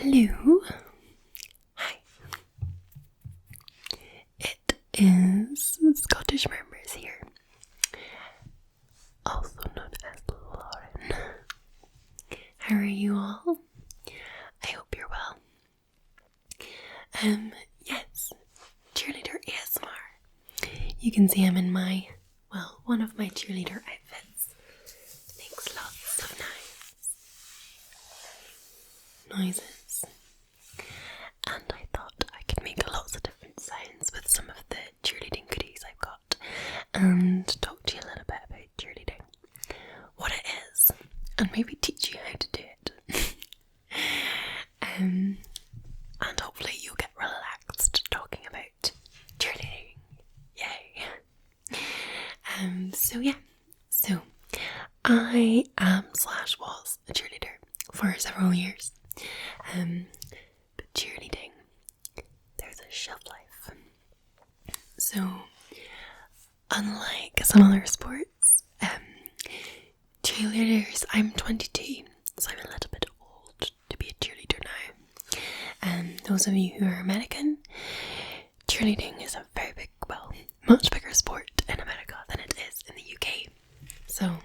Hello. Hi. It is Scottish Murmurs here, also known as Lauren. How are you all? I hope you're well. Yes, Cheerleader ASMR. You can see I'm in one of my cheerleader outfits. Makes lots of noises. And I thought I could make lots of different sounds with some of the cheerleading goodies I've got and talk to you a little bit about cheerleading, what it is, and maybe teach you how to do it. And hopefully you'll get relaxed talking about cheerleading. Yay! So I was a cheerleader for several years. But cheerleading, there's a shelf life. So, unlike some other sports, cheerleaders, I'm 22, so I'm a little bit old to be a cheerleader now. Those of you who are American, cheerleading is a very big, much bigger sport in America than it is in the UK. So,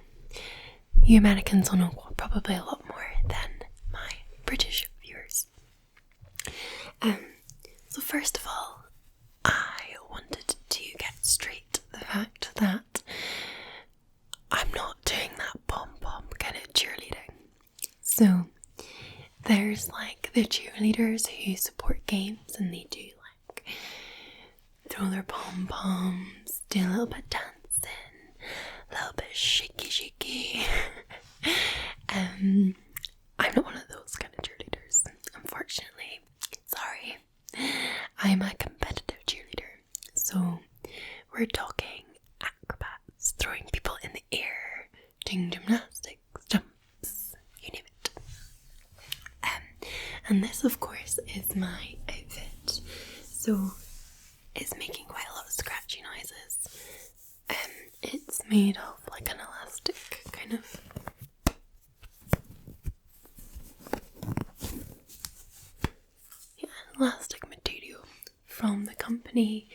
you Americans will know probably a lot more than my British viewers. So first of all, I wanted to get straight the fact that I'm not doing that pom-pom kind of cheerleading. So there's the cheerleaders who support games and they do throw their pom-poms, do a little bit dancing, a little bit shaky. I'm not one of those kind of cheerleaders, unfortunately. Sorry. I'm a competitive cheerleader. So we're talking acrobats, throwing people in the air, doing gymnastics, jumps, you name it. And this, of course, is my outfit. So it's making quite a lot of scratchy noises. It's made of an elastic kind of elastic material from the company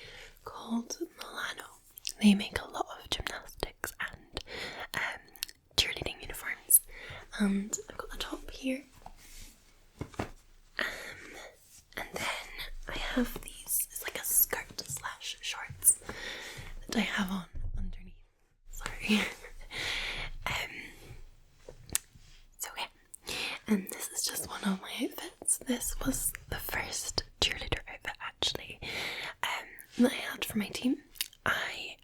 called Milano. They make a lot of gymnastics and cheerleading uniforms. And I've got the top here. And then I have these, it's like a skirt / shorts that I have on underneath. Sorry. And this is just one of my outfits. This was the first cheerleader outfit actually that I had for my team. I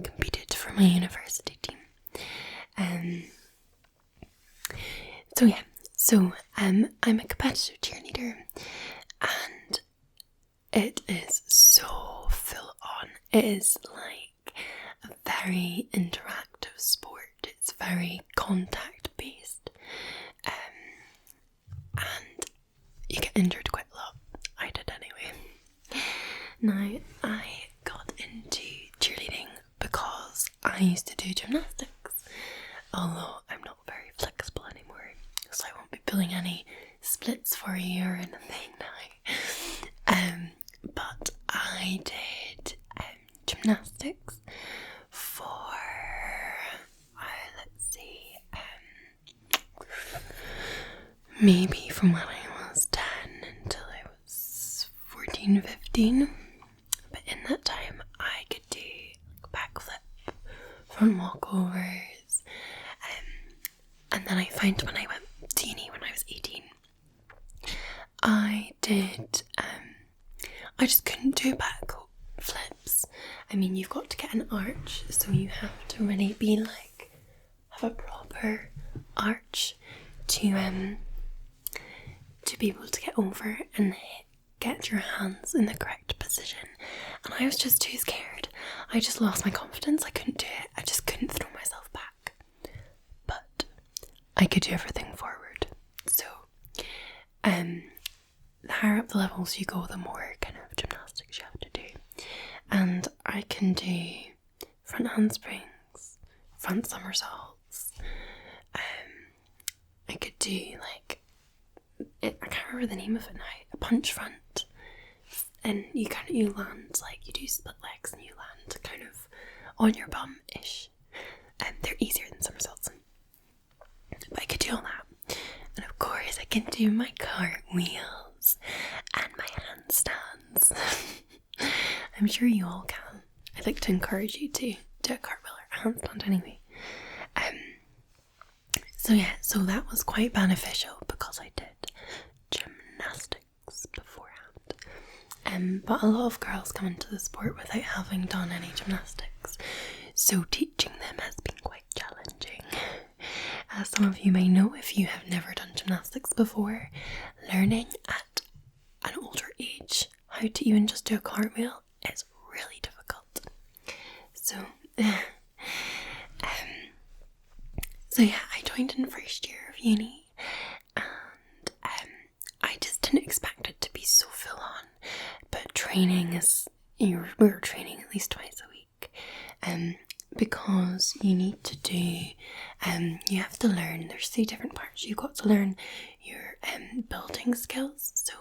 competed for my university team. I'm a competitive cheerleader and it is so full on. It is a very interactive sport. It's very contact based. And you get injured quite a lot. I did anyway. Now, I got into cheerleading because I used to do gymnastics, although I'm not very flexible anymore, so I won't be pulling any splits for you or anything now. But I did gymnastics for, maybe from when I was 10 until I was 14, 15. But in that time, I could do backflip, front walkovers. And then I found when I went to uni when I was 18, I did, I just couldn't do backflips. I mean, you've got to get an arch, so you have to really be have a proper arch to be able to get over and get your hands in the correct position. And I was just too scared. I just lost my confidence. I couldn't do it. I just couldn't throw myself back. But I could do everything forward. So, the higher up the levels you go, the more kind of gymnastics you have to do. And I can do front handsprings, front somersaults. I could do I can't remember the name of it now. A punch front, and you land like you do split legs, and you land kind of on your bum ish. And they're easier than somersaults. But I could do all that, and of course I can do my cartwheels and my handstands. I'm sure you all can. I'd like to encourage you to do a cartwheel or a handstand anyway. So that was quite beneficial because I did gymnastics beforehand. But a lot of girls come into the sport without having done any gymnastics, so teaching them has been quite challenging. As some of you may know, if you have never done gymnastics before, learning at an older age how to even just do a cartwheel is really difficult. So yeah, I joined in first year of uni, and I just didn't expect it to be so full on. But training we were training at least twice a week, because you need to do, you have to learn. There's 3 different parts. You've got to learn your building skills. So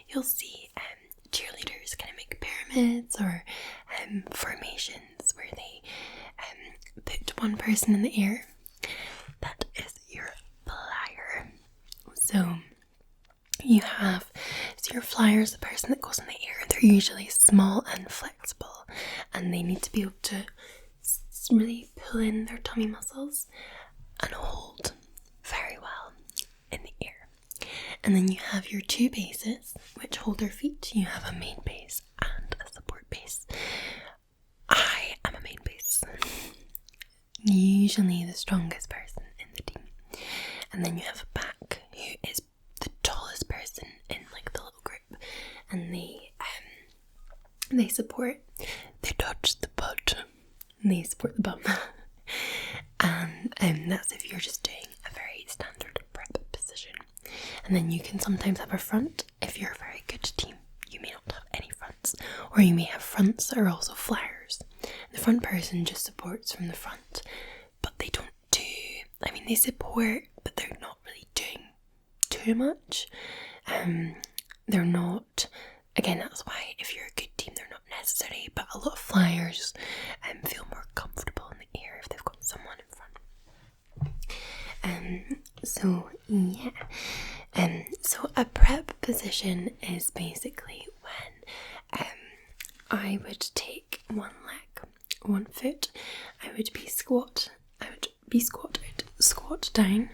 you'll see cheerleaders kind of make pyramids or formations where they put one person in the air. That is your flyer. So your flyer is the person that goes in the air. They're usually small and flexible, and they need to be able to really pull in their tummy muscles and hold very well in the air. And then you have your 2 bases, which hold their feet. You have a main base and a support base. I am a main base, usually the strongest person in the team. And then you have a back, who is the tallest person in like the little group, and they support, they touch the butt, and they support the bum. And that's if you're just doing a very standard prep position. And then you can sometimes have a front if you're a very good team. You may not have any fronts, or you may have fronts that are also flyers. The front person just supports from the front, but they don't do, they support, but they're not really doing too much. They're not, again, that's why if you're a good team, they're not necessary, but a lot of flyers feel more comfortable in the air if they've got someone in front. So a prep position is basically when I would take one leg, one foot, I would be squat down,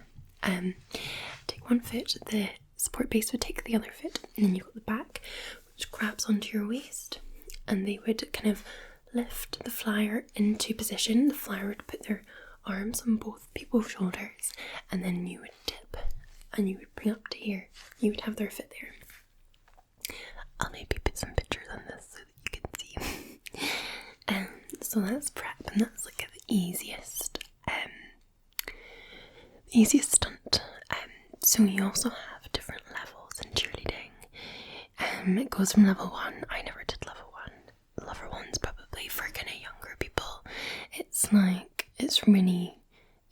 take one foot, the support base would take the other foot, and then you've got the back, which grabs onto your waist, and they would kind of lift the flyer into position. The flyer would put their arms on both people's shoulders, and then you would dip, and you would bring up to here. You would have their foot there. I'll maybe put some pictures on this so that you can see. So that's prep, and that's like the easiest stunt. So you also have different levels in cheerleading. It goes from level 1. I never did level 1. Level 1's probably for kind of younger people. It's really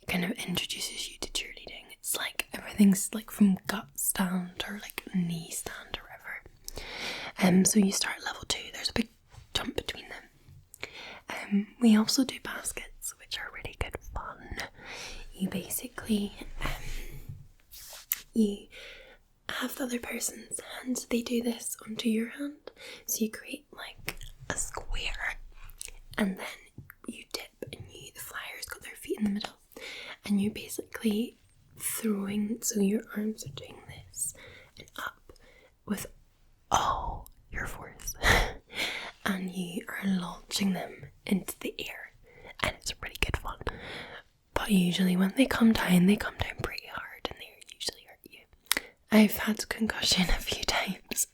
kind of introduces you to cheerleading. It's like everything's like from gut stand or like knee stand or whatever. So you start at level 2. There's a big jump between them. We also do baskets, which are really good fun. You basically you have the other person's hand. They do this onto your hand, so you create like a square, and then you dip, and the flyer's got their feet in the middle, and you're basically throwing, so your arms are doing this and up with all your force and you are launching them into the air, and it's really good fun. But usually when they come down pretty hard, and they usually hurt you. I've had concussion a few times.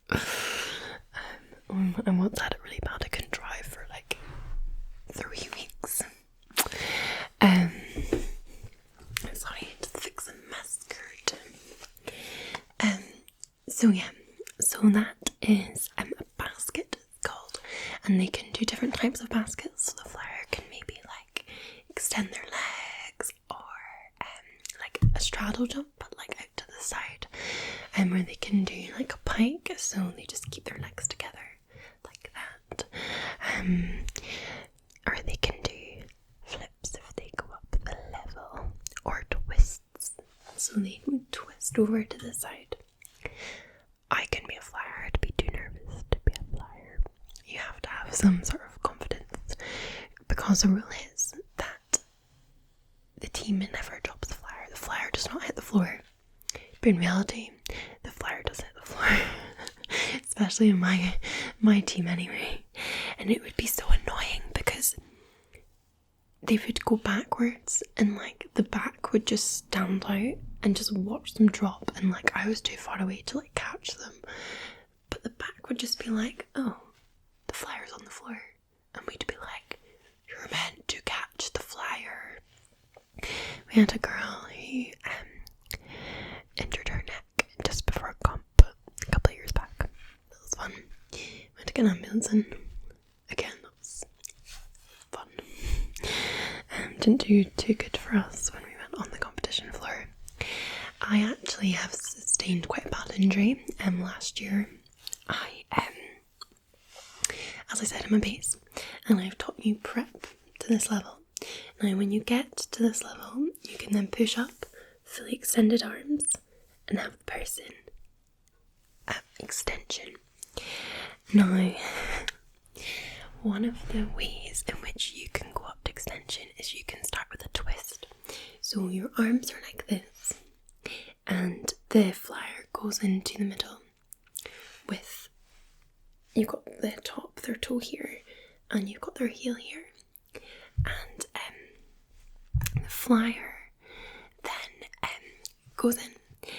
I once had it really bad. I couldn't drive for like 3 weeks. Sorry, I had to fix a skirt. So that is a basket, it's called, and they can do different types of baskets. So the flyer can maybe like extend their legs, or like a straddle jump, but like out to the side. where they can do like a pike, so they just keep their legs together like that. Or they can do flips if they go up the level, or twists, so they would twist over to the side. I can be a flyer. I'd be too nervous to be a flyer. You have to have some sort of confidence, because the rule is that the team never drops the flyer. The flyer does not hit the floor. But in reality, the flyer does hit the floor. Especially in my team anyway. And it would be so annoying because they would go backwards and like the back would just stand out and just watch them drop, and like I was too far away to like catch them. But the back would just be like, oh, the flyer's on the floor. And we'd be like, you're meant to catch the flyer. We had a girl who injured her neck just before a comp a couple of years back. That was fun. Went to get an ambulance in. Again, that was fun. Didn't do too good for us when we went on the competition floor. I actually have sustained quite a bad injury last year. As I said, I'm a base, and I've taught you prep to this level. Now when you get to this level, you can then push up fully extended arms and have the person at extension. Now, one of the ways in which you can go up to extension is you can start with a twist. So your arms are like this, and the flyer goes into the middle with, you've got the top of their toe here, and you've got their heel here. And the flyer then goes in,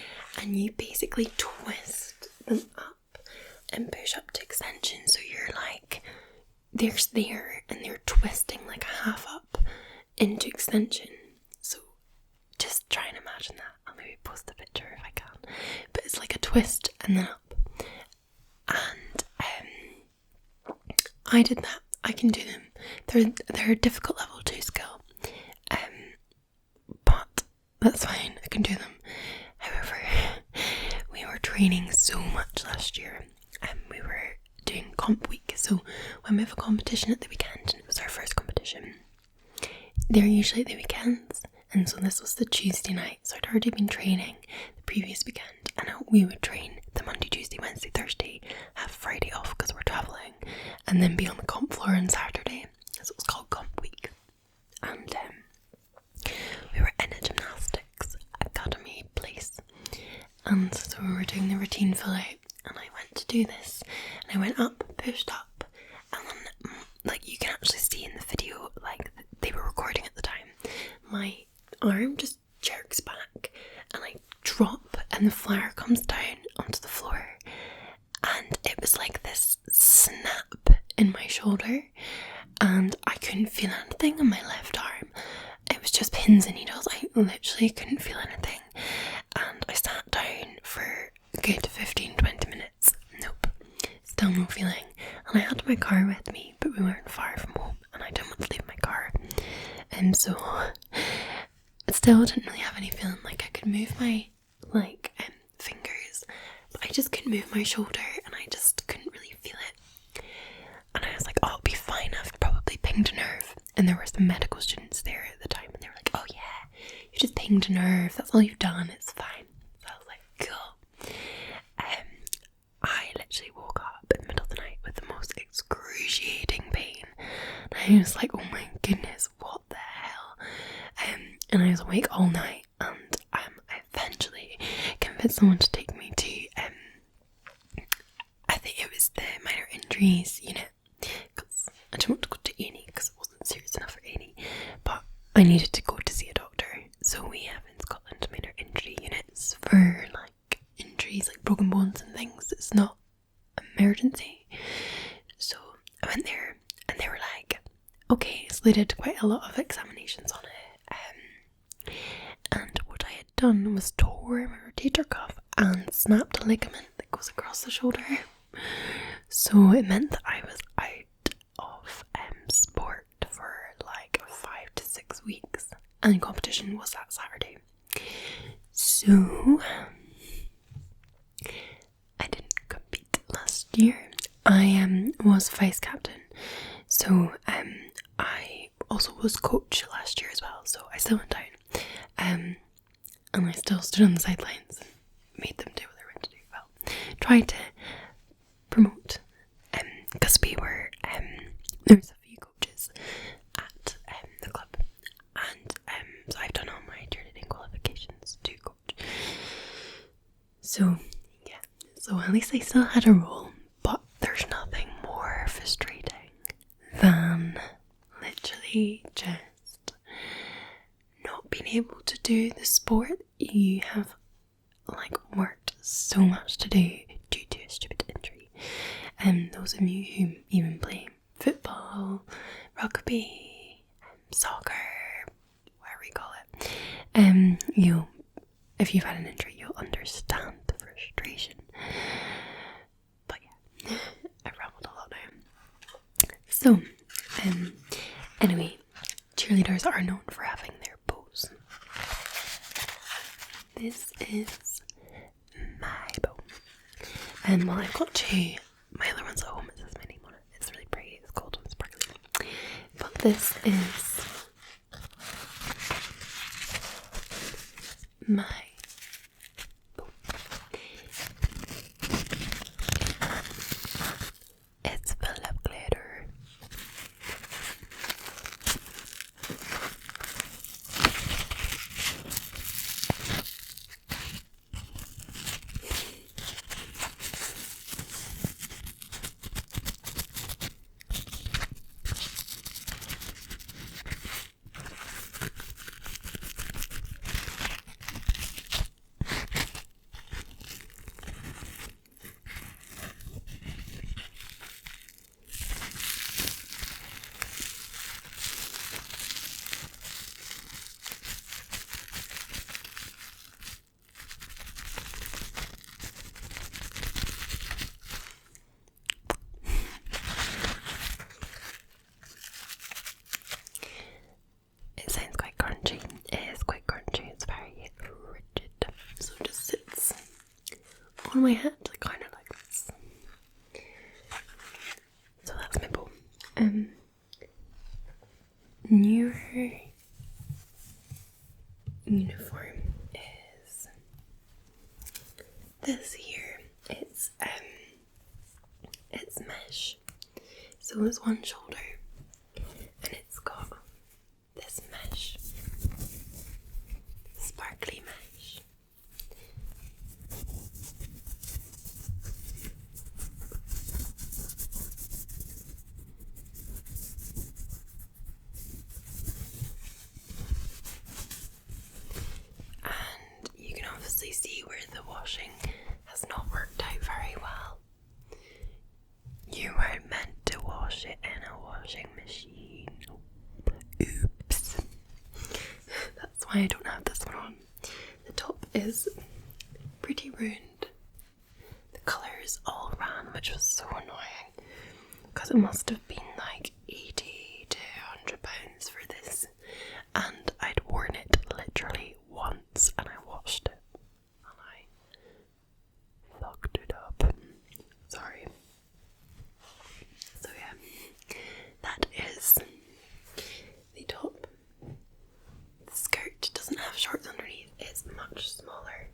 and you basically twist them up and push up to extension. So you're like, they're there and they're twisting like half up into extension. So just try and imagine that. I'll maybe post a picture if I can. But it's like a twist and then up. And I did that. I can do them. They're a difficult level 2 skill. But that's fine. I can do them. However, we were training so much last year. We were doing comp week. So when we have a competition at the weekend, and it was our first competition, they're usually at the weekends. And so this was the Tuesday night. So I'd already been training the previous weekend. And we would train the Monday, Tuesday, Wednesday, Thursday, have Friday off because we're travelling, and then be on the comp floor on Saturday. So it was called comp week. And we were in a gymnastics academy place. And so we were doing the routine fill out, and I went to do this. And I went up, pushed up, and then, like, you can actually see in the video, like, they were recording at the time, my arm just jerks back, and I drop, and the flyer comes down onto the floor, and it was like this snap in my shoulder, and I couldn't feel anything on my left arm. It was just pins and needles. I literally couldn't feel anything, and I sat down for a good 15-20 minutes. Nope, still no feeling. And I had my car with me, but we weren't far from home, and I didn't want to leave my car, and so still didn't really have any feeling. Like, I could move my fingers, but I just couldn't move my shoulder, and I just couldn't really feel it. And I was like, oh, it'll be fine, I've probably pinged a nerve. And there were some medical students there at the time, and they were like, oh yeah, you just pinged a nerve, that's all you've done, it's fine. So I was like, cool. I literally woke up in the middle of the night with the most excruciating pain, and I was like, oh my goodness, what the hell. And I was awake all night, and I eventually convinced someone to take me to I think it was the minor injuries unit, because I didn't want to go to A&E because it wasn't serious enough for A&E, but I needed to go to see a doctor. So we have in Scotland minor injury units for like injuries like broken bones and things. It's not emergency. So I went there, and they were like, okay, so they did quite a lot of examinations on it. And what I had done was tore my rotator cuff and snapped a ligament that goes across the shoulder. So it meant that I was out of sport for like 5 to 6 weeks, and competition was that Saturday. So was vice captain. So I also was coach last year as well, so I still went down. And I still stood on the sidelines, made them do what they were meant to do. Well, tried to promote, because we were, there was a few coaches at the club, and so I've done all my cheerleading qualifications to coach. So yeah, so at least I still had a role, but there's nothing more frustrating than literally just not being able to do the sport you have like worked so much to do due to a stupid injury. And those of you who even play football, rugby, soccer, whatever you call it, you'll, if you've had an injury, you'll understand the frustration. But yeah, I rambled a lot now. So, anyway, cheerleaders are known for having their bows. This is my bow. And well, I've got two. My other one's at home. It says my name on it. It's really pretty. It's gold and sparkly. But this is my bow. It's full of glitter. On my head, kind of like this. So that's my bow. Newer uniform is this here. It's mesh. So it's one shoulder, and it's got this mesh, sparkly mesh. See where the washing has not worked out very well. You weren't meant to wash it in a washing machine. Oops. That's why I don't have this one on. The top is pretty ruined. The colours all ran, which was so annoying, because it must have been like 80 to 100 pounds for this, and I'd worn it literally once and I washed it. Fucked it up. Sorry. So yeah, that is the top. The skirt doesn't have shorts underneath. It's much smaller.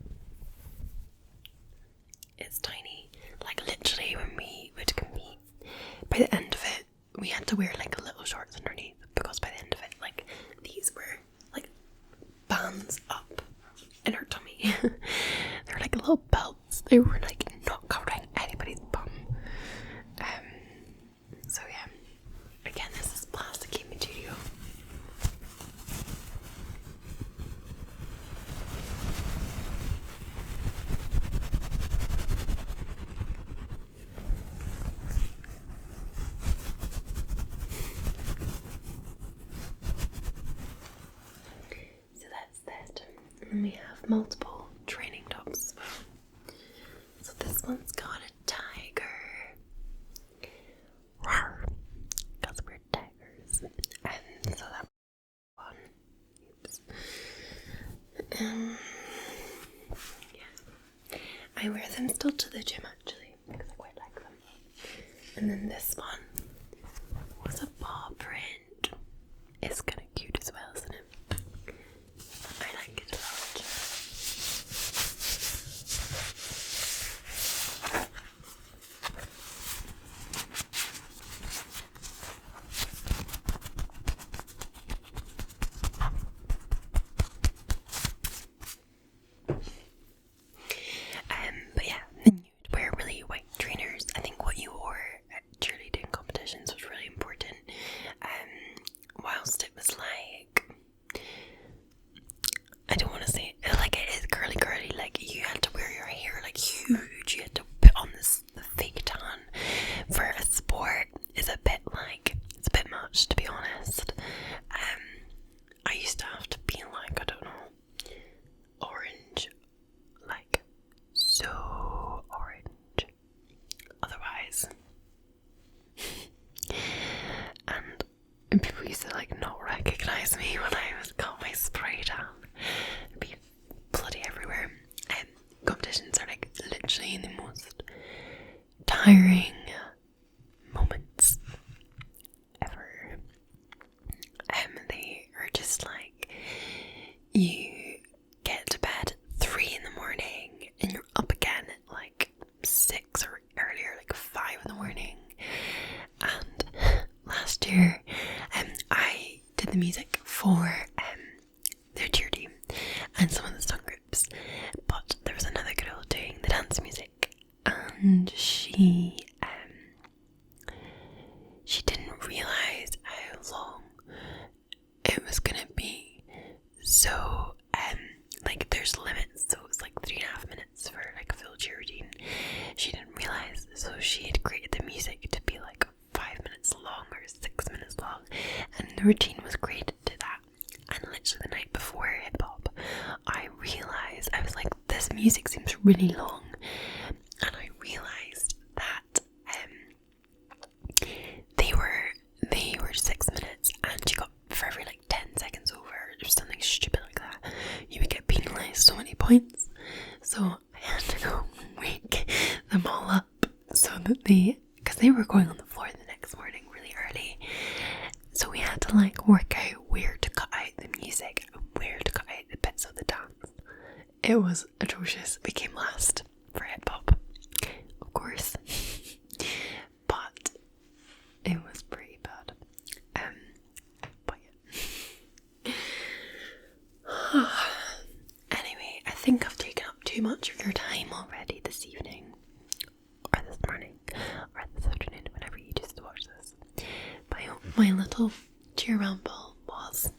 It's tiny. Like literally when we would compete, by the end of it, we had to wear like little shorts underneath, because by the end of it, like these were like bands up in her tummy. They're like little belts. They were like not covering anybody's bum. So yeah, again, this is plasticky material. So that's that. And then we have multiple training tops as well. So this one's got a tiger. Rawr. Because we're tigers. And so that one. Oops. Yeah. I wear them still to the gym actually, because I quite like them. And then this one was a paw print. It's kind of cute as well, isn't it? I like it a lot. But yeah, then you'd wear really white trainers. I think what you wore at cheerleading competitions was really important. Whilst it was like, I don't want to say like it is curly, like you had to wear your hair like huge. You had to put on the fake tan for a sport is a bit like, it's a bit much, to be honest. I used to have to be like, I don't know, orange, like so orange, otherwise. And people used to like not recognise me when I got my spray tan. It'd be bloody everywhere. Competitions are like literally the most tiring moments ever. They are just like, you get to bed at 3 in the morning and you're up again at like 6 or earlier, like 5 in the morning. And last year I did the music for their cheer team and some of the song groups, but there was another girl doing the dance music, and she didn't realise how long it was gonna be. So like there's limits, so it was like 3.5 minutes for like a full cheer routine. She didn't realise, so she had created the music to be like 5 minutes long or 6 minutes long, and the routine was created to that. And literally the night before hip hop, I realised, I was like, this music seems really long, and I realised that they were 6 minutes, and she got, for every like 10 seconds over or something stupid like that, you would get penalised so many points. So I had to go wake them all up so that because they were going on the floor the next morning really early, so we had to like work out where to cut out the music and where to cut out the bits of the dance. It was atrocious. We came last for hip hop, of course, but it was pretty bad. But yeah. Anyway, I think I've taken up too much of your time already this evening, or this morning, or this afternoon, whenever you choose to watch this. But I hope my little cheer ramble was